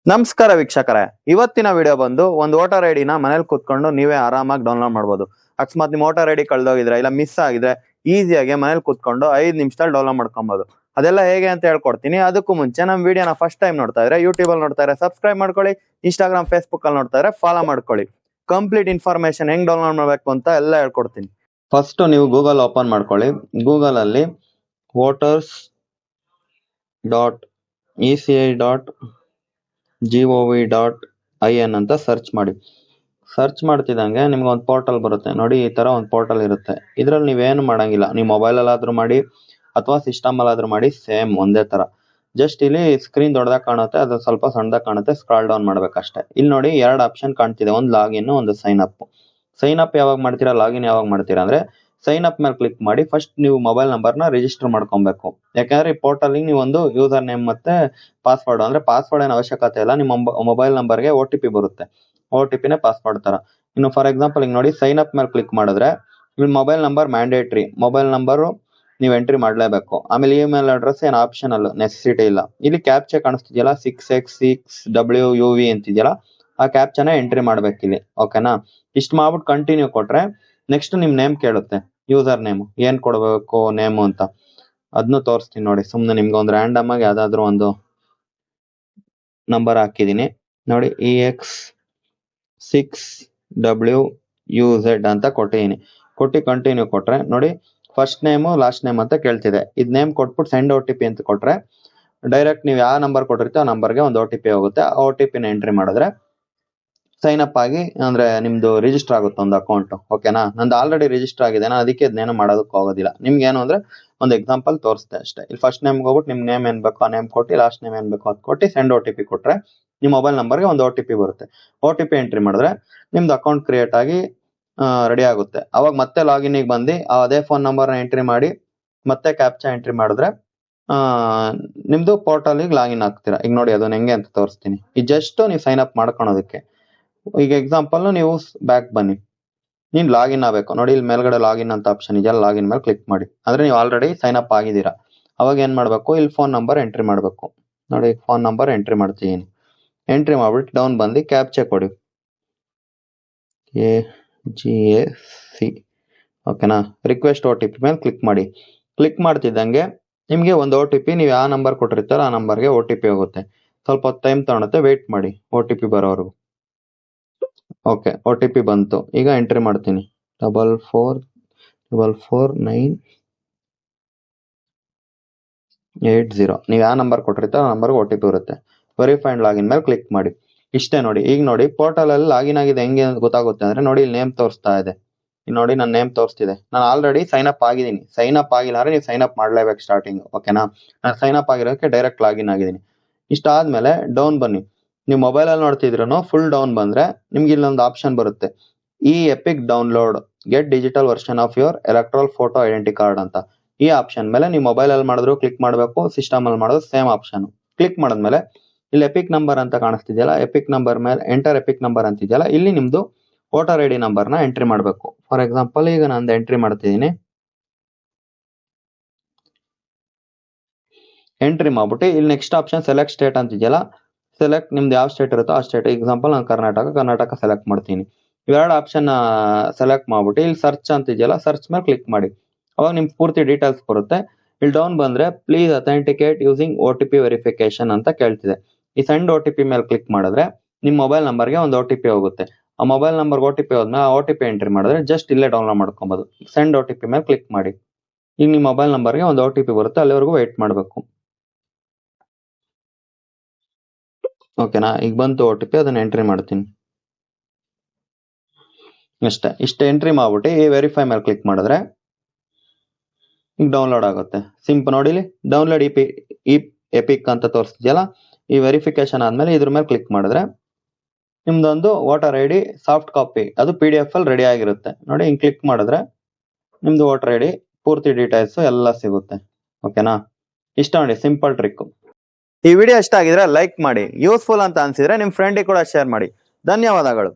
ನಮಸ್ಕಾರ ವೀಕ್ಷಕರೇ, ಇವತ್ತಿನ ವಿಡಿಯೋ ಬಂದು ಒಂದು ವೋಟರ್ ಐಡಿನ ಮನೇಲಿ ಕೂತ್ಕೊಂಡು ನೀವೇ ಆರಾಮಾಗಿ ಡೌನ್ಲೋಡ್ ಮಾಡ್ಬೋದು. ಅಕಸ್ಮಾತ್ ನಿಮ್ಮ ವೋಟರ್ ಐಡಿ ಕಳ್ದೋಗಿದ್ರೆ ಇಲ್ಲ ಮಿಸ್ ಆಗಿದ್ರೆ ಈಸಿಯಾಗಿ ಮನೇಲಿ ಕೂತ್ಕೊಂಡು 5 ನಿಮಿಷದಲ್ಲಿ ಡೌನ್ಲೋಡ್ ಮಾಡ್ಕೊಬೋದು. ಅದೆಲ್ಲ ಹೇಗೆ ಅಂತ ಹೇಳ್ಕೊಡ್ತೀನಿ. ಅದಕ್ಕೂ ಮುಂಚೆ ನಮ್ಮ ವಿಡಿಯೋನ ಫಸ್ಟ್ ಟೈಮ್ ನೋಡ್ತಾ ಇದ್ರೆ ಯೂಟ್ಯೂಬ್ ಅಲ್ಲಿ ನೋಡ್ತಾ ಇದ್ರೆ ಸಬ್ಸ್ಕ್ರೈಬ್ ಮಾಡ್ಕೊಳ್ಳಿ, ಇನ್ಸ್ಟಾಗ್ರಾಮ್ ಫೇಸ್ಬುಕ್ ಅಲ್ಲಿ ನೋಡ್ತಾ ಇದ್ರೆ ಫಾಲೋ ಮಾಡ್ಕೊಳ್ಳಿ. ಕಂಪ್ಲೀಟ್ ಇನ್ಫಾರ್ಮೇಶನ್ ಹೆಂಗ್ ಡೌನ್ಲೋಡ್ ಮಾಡ್ಬೇಕು ಅಂತ ಎಲ್ಲ ಹೇಳ್ಕೊಡ್ತೀನಿ. ಫಸ್ಟ್ ನೀವು ಗೂಗಲ್ ಓಪನ್ ಮಾಡ್ಕೊಳ್ಳಿ. ಗೂಗಲ್ ಅಲ್ಲಿ voters.eci.gov.in ಅಂತ ಸರ್ಚ್ ಮಾಡಿ. ಸರ್ಚ್ ಮಾಡ್ತಿದ್ದಂಗೆ ನಿಮ್ಗೆ ಒಂದು ಪೋರ್ಟಲ್ ಬರುತ್ತೆ ನೋಡಿ. ಈ ತರ ಒಂದು ಪೋರ್ಟಲ್ ಇರುತ್ತೆ. ಇದ್ರಲ್ಲಿ ನೀವೇನು ಮಾಡಂಗಿಲ್ಲ. ನೀವು ಮೊಬೈಲ್ ಅಲ್ಲಾದ್ರೂ ಮಾಡಿ ಅಥವಾ ಸಿಸ್ಟಮ್ ಅಲ್ಲಾದ್ರೂ ಮಾಡಿ, ಸೇಮ್ ಒಂದೇ ತರ. ಜಸ್ಟ್ ಇಲ್ಲಿ ಸ್ಕ್ರೀನ್ ದೊಡ್ಡದಾಗ ಕಾಣುತ್ತೆ, ಅದು ಸ್ವಲ್ಪ ಸಣ್ಣದಾಗ ಕಾಣುತ್ತೆ. ಸ್ಕ್ರಾಲ್ ಡೌನ್ ಮಾಡ್ಬೇಕಷ್ಟೇ. ಇಲ್ಲಿ ನೋಡಿ 2 ಆಪ್ಷನ್ ಕಾಣ್ತಿದೆ, ಒಂದು ಲಾಗಿನ್, ಒಂದು ಸೈನ್ ಅಪ್. ಸೈನ್ ಅಪ್ ಯಾವಾಗ ಮಾಡ್ತೀರಾ, ಲಾಗಿನ್ ಯಾವಾಗ ಮಾಡ್ತೀರಾ ಅಂದ್ರೆ ಸೈನ್ ಅಪ್ ಮೇಲೆ ಕ್ಲಿಕ್ ಮಾಡಿ ಫಸ್ಟ್ ನೀವು ಮೊಬೈಲ್ ನಂಬರ್ನ ರಿಜಿಸ್ಟರ್ ಮಾಡ್ಕೊಬೇಕು. ಯಾಕಂದ್ರೆ ಈ ಪೋರ್ಟಲ್ ನೀವು ಒಂದು ಯೂಸರ್ ನೇಮ್ ಮತ್ತೆ ಪಾಸ್ವರ್ಡ್, ಅಂದ್ರೆ ಪಾಸ್ವರ್ಡ್ ಏನು ಅವಶ್ಯಕತೆ ಇಲ್ಲ. ನಿಮ್ಮ ಮೊಬೈಲ್ ನಂಬರ್ಗೆ OTP ಬರುತ್ತೆ. OTPನೇ ಪಾಸ್ವರ್ಡ್ ತರ. ಇನ್ನು ಫಾರ್ ಎಕ್ಸಾಂಪಲ್ ಈಗ ನೋಡಿ, ಸೈನ್ ಅಪ್ ಮೇಲೆ ಕ್ಲಿಕ್ ಮಾಡಿದ್ರೆ ನಿಮ್ಮ mobile number mandatory, mobile number ನೀವು ಎಂಟ್ರಿ ಮಾಡ್ಲೇಬೇಕು. ಆಮೇಲೆ ಇಮೇಲ್ ಅಡ್ರೆಸ್ ಏನು ಆಪ್ಷನಲ್, ನೆಸೆಸಿಟಿ ಇಲ್ಲ. ಇಲ್ಲಿ ಕ್ಯಾಪ್ಚಾ ಕಾಣಿಸ್ತಿದೆಯಲ್ಲ 6x6WUV ಅಂತಿದೆಯಲ್ಲ, ಆ ಕ್ಯಾಪ್ಚಾನ ಎಂಟ್ರಿ ಮಾಡ್ಬೇಕು ಇಲ್ಲಿ. ಓಕೆನಾ? ಇಷ್ಟು ಮಾಡ್ಬಿಟ್ಟು ಕಂಟಿನ್ಯೂ ಕೊಟ್ರೆ ನೆಕ್ಸ್ಟ್ ನಿಮ್ ನೇಮ್ ಕೇಳುತ್ತೆ. ಯೂಸರ್ ನೇಮ್ ಏನ್ ಕೊಡ್ಬೇಕು ನೇಮು ಅಂತ ಅದನ್ನು ತೋರಿಸ್ತೀನಿ ನೋಡಿ. ಸುಮ್ನೆ ನಿಮ್ಗೆ ಒಂದು ರ್ಯಾಂಡಮ್ ಆಗಿ ಯಾವ್ದಾದ್ರು ಒಂದು ನಂಬರ್ ಹಾಕಿದೀನಿ ನೋಡಿ. EX6WUZ ಅಂತ ಕೊಟ್ಟಿದ್ದೀನಿ. ಕೊಟ್ಟು ಕಂಟಿನ್ಯೂ ಕೊಟ್ರೆ ನೋಡಿ, ಫಸ್ಟ್ ನೇಮು ಲಾಸ್ಟ್ ನೇಮ್ ಅಂತ ಕೇಳ್ತಿದೆ. ಇದ್ ನೇಮ್ ಕೊಟ್ಬಿಟ್ಟು ಸೆಂಡ್ OTP ಅಂತ ಕೊಟ್ರೆ ಡೈರೆಕ್ಟ್ ನೀವು ಯಾವ ನಂಬರ್ ಕೊಟ್ಟಿರ್ತೀವಿ ಆ ನಂಬರ್ಗೆ ಒಂದು OTP ಹೋಗುತ್ತೆ. ಆ OTPನ ಎಂಟ್ರಿ ಮಾಡಿದ್ರೆ ಸೈನ್ ಅಪ್ ಆಗಿ, ಅಂದ್ರೆ ನಿಮ್ದು ರಿಜಿಸ್ಟರ್ ಆಗುತ್ತೆ ಒಂದು ಅಕೌಂಟ್. ಓಕೆನಾ? ನಂದು ಆಲ್ರೆಡಿ ರಿಜಿಸ್ಟರ್ ಆಗಿದೆ, ನಾನು ಅದಕ್ಕೆ ಇದನ್ನೇನು ಮಾಡೋದಕ್ಕೆ ಹೋಗೋದಿಲ್ಲ. ನಿಮ್ಗೆ ಏನು ಅಂದ್ರೆ ಒಂದು ಎಕ್ಸಾಂಪಲ್ ತೋರಿಸ್ತೆ ಅಷ್ಟೇ. ಇಲ್ಲಿ ಫಸ್ಟ್ ನೇಮ್ಗೆ ಹೋಗ್ಬಿಟ್ಟು ನಿಮ್ ನೇಮ್ ಏನ್ ಬೇಕು ಆ ನೇಮ್ ಕೊಟ್ಟು, ಲಾಸ್ಟ್ ನೇಮ್ ಏನ್ ಬೇಕು ಅದು ಕೊಟ್ಟು ಸೆಂಡ್ OTP ಕೊಟ್ರೆ ನಿಮ್ಮ ಮೊಬೈಲ್ ನಂಬರ್ಗೆ ಒಂದು OTP ಬರುತ್ತೆ. OTP ಎಂಟ್ರಿ ಮಾಡಿದ್ರೆ ನಿಮ್ದು ಅಕೌಂಟ್ ಕ್ರಿಯೇಟ್ ಆಗಿ ರೆಡಿ ಆಗುತ್ತೆ. ಅವಾಗ ಮತ್ತೆ ಲಾಗಿನ್ಗೆ ಬಂದು ಅದೇ ಫೋನ್ ನಂಬರ್ನ ಎಂಟ್ರಿ ಮಾಡಿ ಮತ್ತೆ ಕ್ಯಾಪ್ಚಾ ಎಂಟ್ರಿ ಮಾಡಿದ್ರೆ ನಿಮ್ದು ಪೋರ್ಟಲ್ಗೆ ಲಾಗಿನ್ ಆಗ್ತೀರಾ. ಈಗ ನೋಡಿ ಅದನ್ನ ಹೆಂಗೆ ಅಂತ ತೋರಿಸ್ತೀನಿ. ಈ ಜಸ್ಟ್ ನೀವು ಸೈನ್ ಅಪ್ ಮಾಡ್ಕೊಳೋದಕ್ಕೆ. ಈಗ ಎಕ್ಸಾಂಪಲ್ ನೀವು ಬ್ಯಾಕ್ ಬನ್ನಿ, ನೀನ್ ಲಾಗಿನ್ ಆಗ್ಬೇಕು ನೋಡಿ. ಇಲ್ಲಿ ಮೇಲ್ಗಡೆ ಲಾಗಿನ್ ಅಂತ ಆಪ್ಷನ್ ಇದೆಯಲ್ಲ, ಲಾಗಿನ್ ಮೇಲೆ ಕ್ಲಿಕ್ ಮಾಡಿ. ಅಂದ್ರೆ ನೀವು ಆಲ್ರೆಡಿ ಸೈನ್ ಅಪ್ ಆಗಿದ್ದೀರಾ. ಅವಾಗ ಏನ್ ಮಾಡ್ಬೇಕು, ಇಲ್ಲಿ ಫೋನ್ ನಂಬರ್ ಎಂಟ್ರಿ ಮಾಡ್ಬೇಕು ನೋಡಿ. ಫೋನ್ ನಂಬರ್ ಎಂಟ್ರಿ ಮಾಡ್ತೀನಿ. ಎಂಟ್ರಿ ಮಾಡ್ಬಿಟ್ಟು ಡೌನ್ ಬಂದು ಕ್ಯಾಪ್ಚಾ ಕೊಡಿ, AGAC. ಓಕೆನಾ? ರಿಕ್ವೆಸ್ಟ್ OTP ಮೇಲೆ ಕ್ಲಿಕ್ ಮಾಡಿ. ಕ್ಲಿಕ್ ಮಾಡ್ತಿದ್ದಂಗೆ ನಿಮ್ಗೆ ಒಂದು OTP, ನೀವು ಯಾವ ನಂಬರ್ ಕೊಟ್ಟಿರ್ತಾರೋ ಆ ನಂಬರ್ಗೆ OTP ಹೋಗುತ್ತೆ. ಸ್ವಲ್ಪ ಟೈಮ್ ತಗೊಳುತ್ತೆ, ವೇಟ್ ಮಾಡಿ OTP ಬರೋವರೆಗೂ. ಓಕೆ, OTP ಬಂತು. ಈಗ ಎಂಟ್ರಿ ಮಾಡ್ತೀನಿ 444490. ನೀವು ಯಾವ ನಂಬರ್ ಕೊಟ್ಟಿರ್ತೀರೋ ಆ ನಂಬರ್ಗೆ OTP ಬರುತ್ತೆ. ವೆರಿಫೈಡ್ ಲಾಗಿನ್ ಮೇಲೆ ಕ್ಲಿಕ್ ಮಾಡಿ. ಇಷ್ಟೇ ನೋಡಿ. ಈಗ ನೋಡಿ ಪೋರ್ಟಲ್ ಅಲ್ಲಿ ಲಾಗಿನ್ ಆಗಿದೆ ಹೆಂಗೆ ಗೊತ್ತಾಗುತ್ತೆ ಅಂದ್ರೆ ನೋಡಿ, ಇಲ್ಲಿ ನೇಮ್ ತೋರಿಸ್ತಾ ಇದೆ. ನೋಡಿ ನನ್ನ ನೇಮ್ ತೋರಿಸ್ತಿದೆ. ನಾನು ಆಲ್ರೆಡಿ ಸೈನ್ ಅಪ್ ಆಗಿದ್ದೀನಿ. ಸೈನ್ ಅಪ್ ಆಗಿಲ್ಲ ಅಂದ್ರೆ ನೀವು ಸೈನ್ ಅಪ್ ಮಾಡ್ಲೇಬೇಕು ಸ್ಟಾರ್ಟಿಂಗ್. ಓಕೆನಾ? ನಾನು ಸೈನ್ ಅಪ್ ಆಗಿರೋದಕ್ಕೆ ಡೈರೆಕ್ಟ್ ಲಾಗಿನ್ ಆಗಿದ್ದೀನಿ. ಇಷ್ಟಾದ್ಮೇಲೆ ಡೌನ್ ಬನ್ನಿ. ನೀವು ಮೊಬೈಲ್ ಅಲ್ಲಿ ನೋಡ್ತಿದ್ರು ಫುಲ್ ಡೌನ್ ಬಂದ್ರೆ ನಿಮ್ಗೆ ಇಲ್ಲೊಂದು ಆಪ್ಷನ್ ಬರುತ್ತೆ, EPIC download get digital version of your electoral photo identity card ಅಂತ. ಈ ಆಪ್ಷನ್ ಮೇಲೆ ನೀವು ಮೊಬೈಲ್ ಅಲ್ಲಿ ಮಾಡಿದ್ರು ಕ್ಲಿಕ್ ಮಾಡಬೇಕು, ಸಿಸ್ಟಮ್ ಅಲ್ಲಿ ಮಾಡೋದು ಸೇಮ್ ಆಪ್ಷನ್. ಕ್ಲಿಕ್ ಮಾಡಿದ್ಮೇಲೆ ಇಲ್ಲಿ ಎಪಿಕ್ ನಂಬರ್ ಅಂತ ಕಾಣಿಸ್ತಿದೆಯಲ್ಲ, ಎಪಿಕ್ ನಂಬರ್ ಮೇಲೆ ಎಂಟರ್ ಎಪಿಕ್ ನಂಬರ್ ಅಂತಿದೆಯಲ್ಲ, ಇಲ್ಲಿ ನಿಮ್ದು ವೋಟರ್ ID ನಂಬರ್ನ ಎಂಟ್ರಿ ಮಾಡಬೇಕು. ಫಾರ್ ಎಕ್ಸಾಂಪಲ್ ಈಗ ನಾನು ಎಂಟ್ರಿ ಮಾಡ್ತಿದ್ದೀನಿ. ಎಂಟ್ರಿ ಮಾಡ್ಬಿಟ್ಟು ಇಲ್ಲಿ ನೆಕ್ಸ್ಟ್ ಆಪ್ಷನ್ ಸೆಲೆಕ್ಟ್ ಸ್ಟೇಟ್ ಅಂತಿದೆಯಲ್ಲ, ಸೆಲೆಕ್ಟ್ ನಿಮ್ದು ಯಾವ ಸ್ಟೇಟ್ ಇರುತ್ತೋ ಆ ಸ್ಟೇಟ್. ಎಕ್ಸಾಂಪಲ್ ನಾನು ಕರ್ನಾಟಕ ಸೆಲೆಕ್ಟ್ ಮಾಡ್ತೀನಿ. ಇವೆರಡು ಆಪ್ಷನ್ ಸೆಲೆಕ್ಟ್ ಮಾಡ್ಬಿಟ್ಟು ಇಲ್ಲಿ ಸರ್ಚ್ ಅಂತಿದೆಯಲ್ಲ, ಸರ್ಚ್ ಮೇಲೆ ಕ್ಲಿಕ್ ಮಾಡಿ. ಅವಾಗ ನಿಮ್ಗೆ ಪೂರ್ತಿ ಡೀಟೇಲ್ಸ್ ಬರುತ್ತೆ. ಇಲ್ಲಿ ಡೌನ್ ಬಂದ್ರೆ please authenticate using OTP verification ಅಂತ ಕೇಳ್ತಿದೆ. ಈ ಸೆಂಡ್ OTP ಮೇಲೆ ಕ್ಲಿಕ್ ಮಾಡಿದ್ರೆ ನಿಮ್ಮ ಮೊಬೈಲ್ ನಂಬರ್ಗೆ ಒಂದು OTP ಹೋಗುತ್ತೆ. ಆ ಮೊಬೈಲ್ ನಂಬರ್ OTP ಹೋದ್ಮೇಲೆ ಆ OTP ಎಂಟ್ರಿ ಮಾಡಿದ್ರೆ ಜಸ್ಟ್ ಇಲ್ಲೇ ಡೌನ್ಲೋಡ್ ಮಾಡ್ಕೊಬಹುದು. ಸೆಂಡ್ OTP ಮೇಲೆ ಕ್ಲಿಕ್ ಮಾಡಿ. ಈಗ ನಿಮ್ಮ ಮೊಬೈಲ್ ನಂಬರ್ಗೆ ಒಂದು OTP ಬರುತ್ತೆ, ಅಲ್ಲಿವರೆಗೂ ವೇಟ್ ಮಾಡಬೇಕು. ಓಕೆನಾ? ಈಗ ಬಂತು OTP, ಅದನ್ನ ಎಂಟ್ರಿ ಮಾಡ್ತೀನಿ ಅಷ್ಟೇ. ಇಷ್ಟ ಎಂಟ್ರಿ ಮಾಡ್ಬಿಟ್ಟು ಈ ವೆರಿಫೈ ಮೇಲೆ ಕ್ಲಿಕ್ ಮಾಡಿದ್ರೆ ಈಗ ಡೌನ್ಲೋಡ್ ಆಗುತ್ತೆ. ಸಿಂಪಲ್ ನೋಡಿ, ಇಲ್ಲಿ ಡೌನ್ಲೋಡ್ ಎಪಿಕ್ ಅಂತ ತೋರಿಸ್ತಿದೆಯಲ್ಲ, ಈ ವೆರಿಫಿಕೇಶನ್ ಆದ್ಮೇಲೆ ಇದ್ರ ಮೇಲೆ ಕ್ಲಿಕ್ ಮಾಡಿದ್ರೆ ನಿಮ್ದೊಂದು ವೋಟರ್ ID ಸಾಫ್ಟ್ ಕಾಪಿ ಅದು PDF ಅಲ್ಲಿ ರೆಡಿ ಆಗಿರುತ್ತೆ ನೋಡಿ. ಹಿಂಗ್ ಕ್ಲಿಕ್ ಮಾಡಿದ್ರೆ ನಿಮ್ದು ವೋಟರ್ ID ಪೂರ್ತಿ ಡೀಟೇಲ್ಸ್ ಎಲ್ಲ ಸಿಗುತ್ತೆ. ಓಕೆನಾ? ಇಷ್ಟ ನೋಡಿ, ಸಿಂಪಲ್ ಟ್ರಿಕ್. ಈ ವಿಡಿಯೋ ಇಷ್ಟ ಆಗಿದ್ರೆ ಲೈಕ್ ಮಾಡಿ, ಯೂಸ್ಫುಲ್ ಅಂತ ಅನ್ಸಿದ್ರೆ ನಿಮ್ ಫ್ರೆಂಡಿಗೆ ಕೂಡ ಶೇರ್ ಮಾಡಿ. ಧನ್ಯವಾದಗಳು.